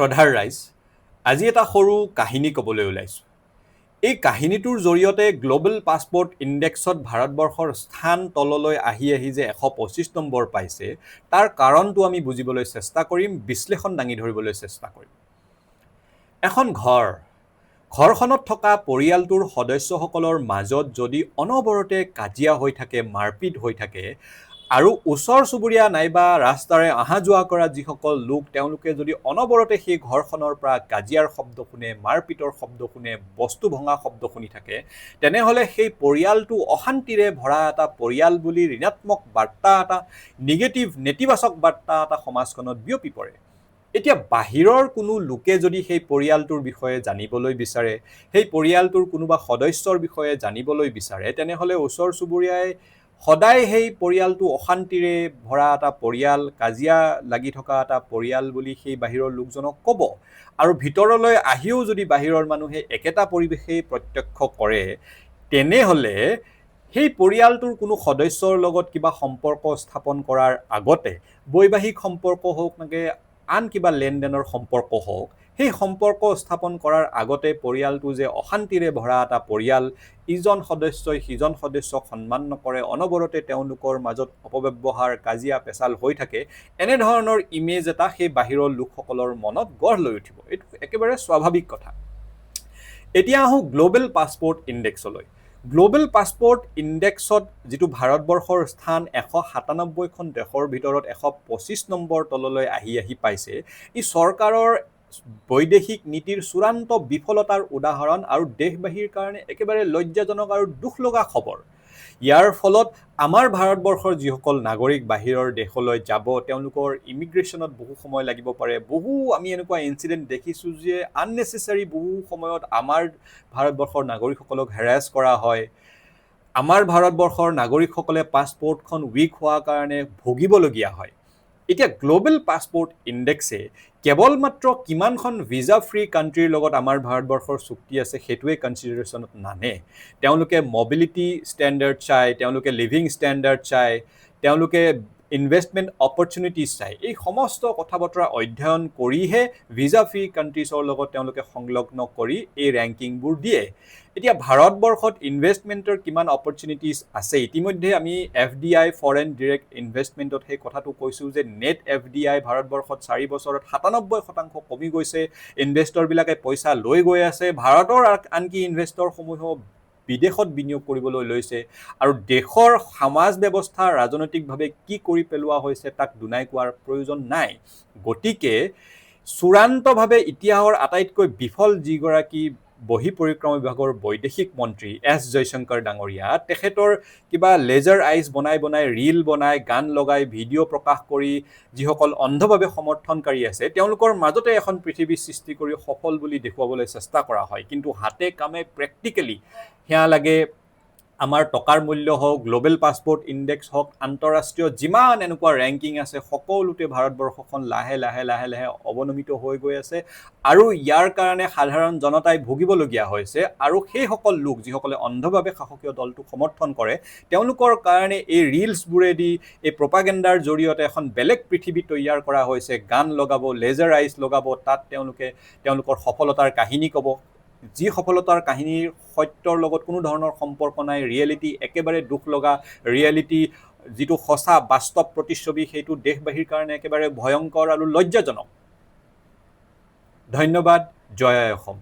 শ্ৰদ্ধাৰ ৰাইজ, আজি এটা সৰু কাহিনী ক'বলৈ ওলাইছোঁ। এই কাহিনীটোৰ জৰিয়তে গ্ল'বেল পাছপোৰ্ট ইণ্ডেক্সত ভাৰতবৰ্ষৰ স্থান তললৈ আহি যে 125 নম্বৰ পাইছে, তাৰ কাৰণটো আমি বুজিবলৈ চেষ্টা কৰিম, বিশ্লেষণ দাঙি ধৰিবলৈ চেষ্টা কৰিম। এখন ঘৰখনত থকা পৰিয়ালটোৰ সদস্যসকলৰ মাজত যদি অনবৰতে কাজিয়া হৈ থাকে, মাৰপিট হৈ থাকে, আৰু ওচৰ চুবুৰীয়া নাইবা ৰাস্তাৰে অহা যোৱা কৰা যিসকল লোক তেওঁলোকে যদি অনবৰতে সেই ঘৰখনৰ পৰা কাজিয়াৰ শব্দ শুনে, মাৰপিটৰ শব্দ শুনে, বস্তু ভঙা শব্দ শুনি থাকে, তেনেহ'লে সেই পৰিয়ালটো অশান্তিৰে ভৰা এটা পৰিয়াল বুলি ঋণাত্মক বাৰ্তা এটা, নেতিবাচক বাৰ্তা এটা সমাজখনত বিয়পি পৰে। এতিয়া বাহিৰৰ কোনো লোকে যদি সেই পৰিয়ালটোৰ বিষয়ে জানিবলৈ বিচাৰে, সেই পৰিয়ালটোৰ কোনোবা সদস্যৰ বিষয়ে জানিবলৈ বিচাৰে, তেনেহ'লে ওচৰ চুবুৰীয়াই সদায় সেই পৰিয়ালটো অশান্তিৰে ভৰা এটা পৰিয়াল, কাজিয়া লাগি থকা এটা পৰিয়াল বুলি সেই বাহিৰৰ লোকজনক ক'ব। আৰু ভিতৰলৈ আহিও যদি বাহিৰৰ মানুহে একেটা পৰিৱেশেই প্ৰত্যক্ষ কৰে, তেনেহ'লে সেই পৰিয়ালটোৰ কোনো সদস্যৰ লগত কিবা সম্পৰ্ক স্থাপন কৰাৰ আগতে, বৈবাহিক সম্পৰ্ক হওক নাকি আন কিবা লেনদেনৰ সম্পৰ্ক হওক, সেই সম্পৰ্ক স্থাপন কৰাৰ আগতে পৰিয়ালটো যে অশান্তিৰে ভৰা এটা পৰিয়াল, ইজন সদস্যই সিজন সদস্যক সন্মান নকৰে, অনবৰতে তেওঁলোকৰ মাজত অপব্যৱহাৰ, কাজিয়া পেচাল হৈ থাকে, এনেধৰণৰ ইমেজ এটা সেই বাহিৰৰ লোকসকলৰ মনত গঢ় লৈ উঠিব। এইটো একেবাৰে স্বাভাৱিক কথা। এতিয়া আহোঁ গ্ল'বেল পাছপোৰ্ট ইণ্ডেক্সলৈ। গ্ল'বেল পাছপোৰ্ট ইণ্ডেক্সত যিটো ভাৰতবৰ্ষৰ স্থান 197খন দেশৰ ভিতৰত 125 নম্বৰ তললৈ আহি পাইছে, ই চৰকাৰৰ বৈদেশিক নীতিৰ চূড়ান্ত বিফলতাৰ উদাহৰণ আৰু দেশবাসীৰ কাৰণে একেবাৰে লজ্জাজনক আৰু দুখ লগা খবৰ। ইয়াৰ ফলত আমাৰ ভাৰতবৰ্ষৰ যিসকল নাগৰিক বাহিৰৰ দেশলৈ যাব, তেওঁলোকৰ ইমিগ্ৰেশ্যনত বহু সময় লাগিব পাৰে। আমি এনেকুৱা ইনচিডেণ্ট দেখিছোঁ যে আননেচেচাৰী বহু সময়ত আমাৰ ভাৰতবৰ্ষৰ নাগৰিকসকলক হেৰাছ কৰা হয়। আমাৰ ভাৰতবৰ্ষৰ নাগৰিকসকলে পাছপোৰ্টখন উইক হোৱাৰ কাৰণে ভুগিবলগীয়া হয়। এতিয়া গ্ল'বেল পাছপোৰ্ট ইণ্ডেক্সে কেৱল মাত্ৰ কিমানখন ভিজা ফ্ৰী কাণ্ট্ৰিৰ লগত আমাৰ ভাৰতবৰ্ষৰ চুক্তি আছে সেইটোৱে কনচিডাৰেশ্যনত নানে। তেওঁলোকে মবিলিটি ষ্টেণ্ডাৰ্ড চায়, তেওঁলোকে লিভিং ষ্টেণ্ডাৰ্ড চায়, তেওঁলোকে ইনভেষ্টমেণ্ট অপৰচুনিটিজ চায়। এই সমস্ত কথা বতৰা অধ্যয়ন কৰিহে ভিজা ফ্ৰী কাণ্ট্ৰিজৰ লগত তেওঁলোকে সংলগ্ন কৰি এই ৰেংকিংবোৰ দিয়ে। এতিয়া ভাৰতবৰ্ষত ইনভেষ্টমেণ্টৰ কিমান অপৰচুনিটিজ আছে, ইতিমধ্যে আমি FDI ফৰেইন ডিৰেক্ট ইনভেষ্টমেণ্টত সেই কথাটো কৈছোঁ যে নেট FDI ভাৰতবৰ্ষত 4 বছৰত 97% কমি গৈছে। ইনভেষ্টৰবিলাকে পইচা লৈ গৈ আছে, ভাৰতৰ আনকি ইনভেষ্টৰসমূহেও বিদেশত বিনিয়োগ কৰিবলৈ লৈছে, আৰু দেশৰ সমাজ ব্যৱস্থা ৰাজনৈতিকভাৱে কি কৰি পেলোৱা হৈছে তাক দুনাই কোৱাৰ প্ৰয়োজন নাই। গতিকে চূড়ান্তভাৱে ইতিহাসৰ আটাইতকৈ বিফল যিগৰাকী পৰিক্ৰমা বিভাগৰ বৈদেশিক মন্ত্ৰী S. জয়শংকৰ ডাঙৰীয়া, তেখেতৰ কিবা লেজাৰ আইচ বনাই ৰীল বনাই, গান লগাই, ভিডিঅ' প্ৰকাশ কৰি যিসকল অন্ধভাৱে সমৰ্থনকাৰী আছে, তেওঁলোকৰ মাজতে এখন পৃথিৱী সৃষ্টি কৰি সফল বুলি দেখুৱাবলৈ চেষ্টা কৰা হয়। কিন্তু হাতে কামে প্ৰেক্টিকেলি সেয়া লাগে আমাৰ টকাৰ মূল্য হওক, গ্ল'বেল পাছপোৰ্ট ইণ্ডেক্স হওক, আন্তঃৰাষ্ট্ৰীয় যিমান এনেকুৱা ৰেংকিং আছে, সকলোতে ভাৰতবৰ্ষখন লাহে লাহে অৱনমিত হৈ গৈ আছে, আৰু ইয়াৰ কাৰণে সাধাৰণ জনতাই ভুগিবলগীয়া হৈছে। আৰু সেইসকল লোক যিসকলে অন্ধভাৱে শাসকীয় দলটোক সমৰ্থন কৰে, তেওঁলোকৰ কাৰণে এই ৰিলছবোৰেদি, এই প্ৰপাগেণ্ডাৰ জৰিয়তে এখন বেলেগ পৃথিৱী তৈয়াৰ কৰা হৈছে। গান লগাব, লেজাৰ আইচ লগাব, তাত তেওঁলোকে তেওঁলোকৰ সফলতাৰ কাহিনী ক'ব, যি সফলতাৰ কাহিনীৰ সত্যৰ লগত কোনো ধৰণৰ সম্পৰ্ক নাই। ৰিয়েলিটি একেবাৰে দুখ লগা, ৰিয়েলিটি যিটো সঁচা বাস্তৱ প্ৰতিচ্ছবি, সেইটো দেশবাসীৰ কাৰণে একেবাৰে ভয়ংকৰ আৰু লজ্জাজনক। ধন্যবাদ। জয় আই অসম।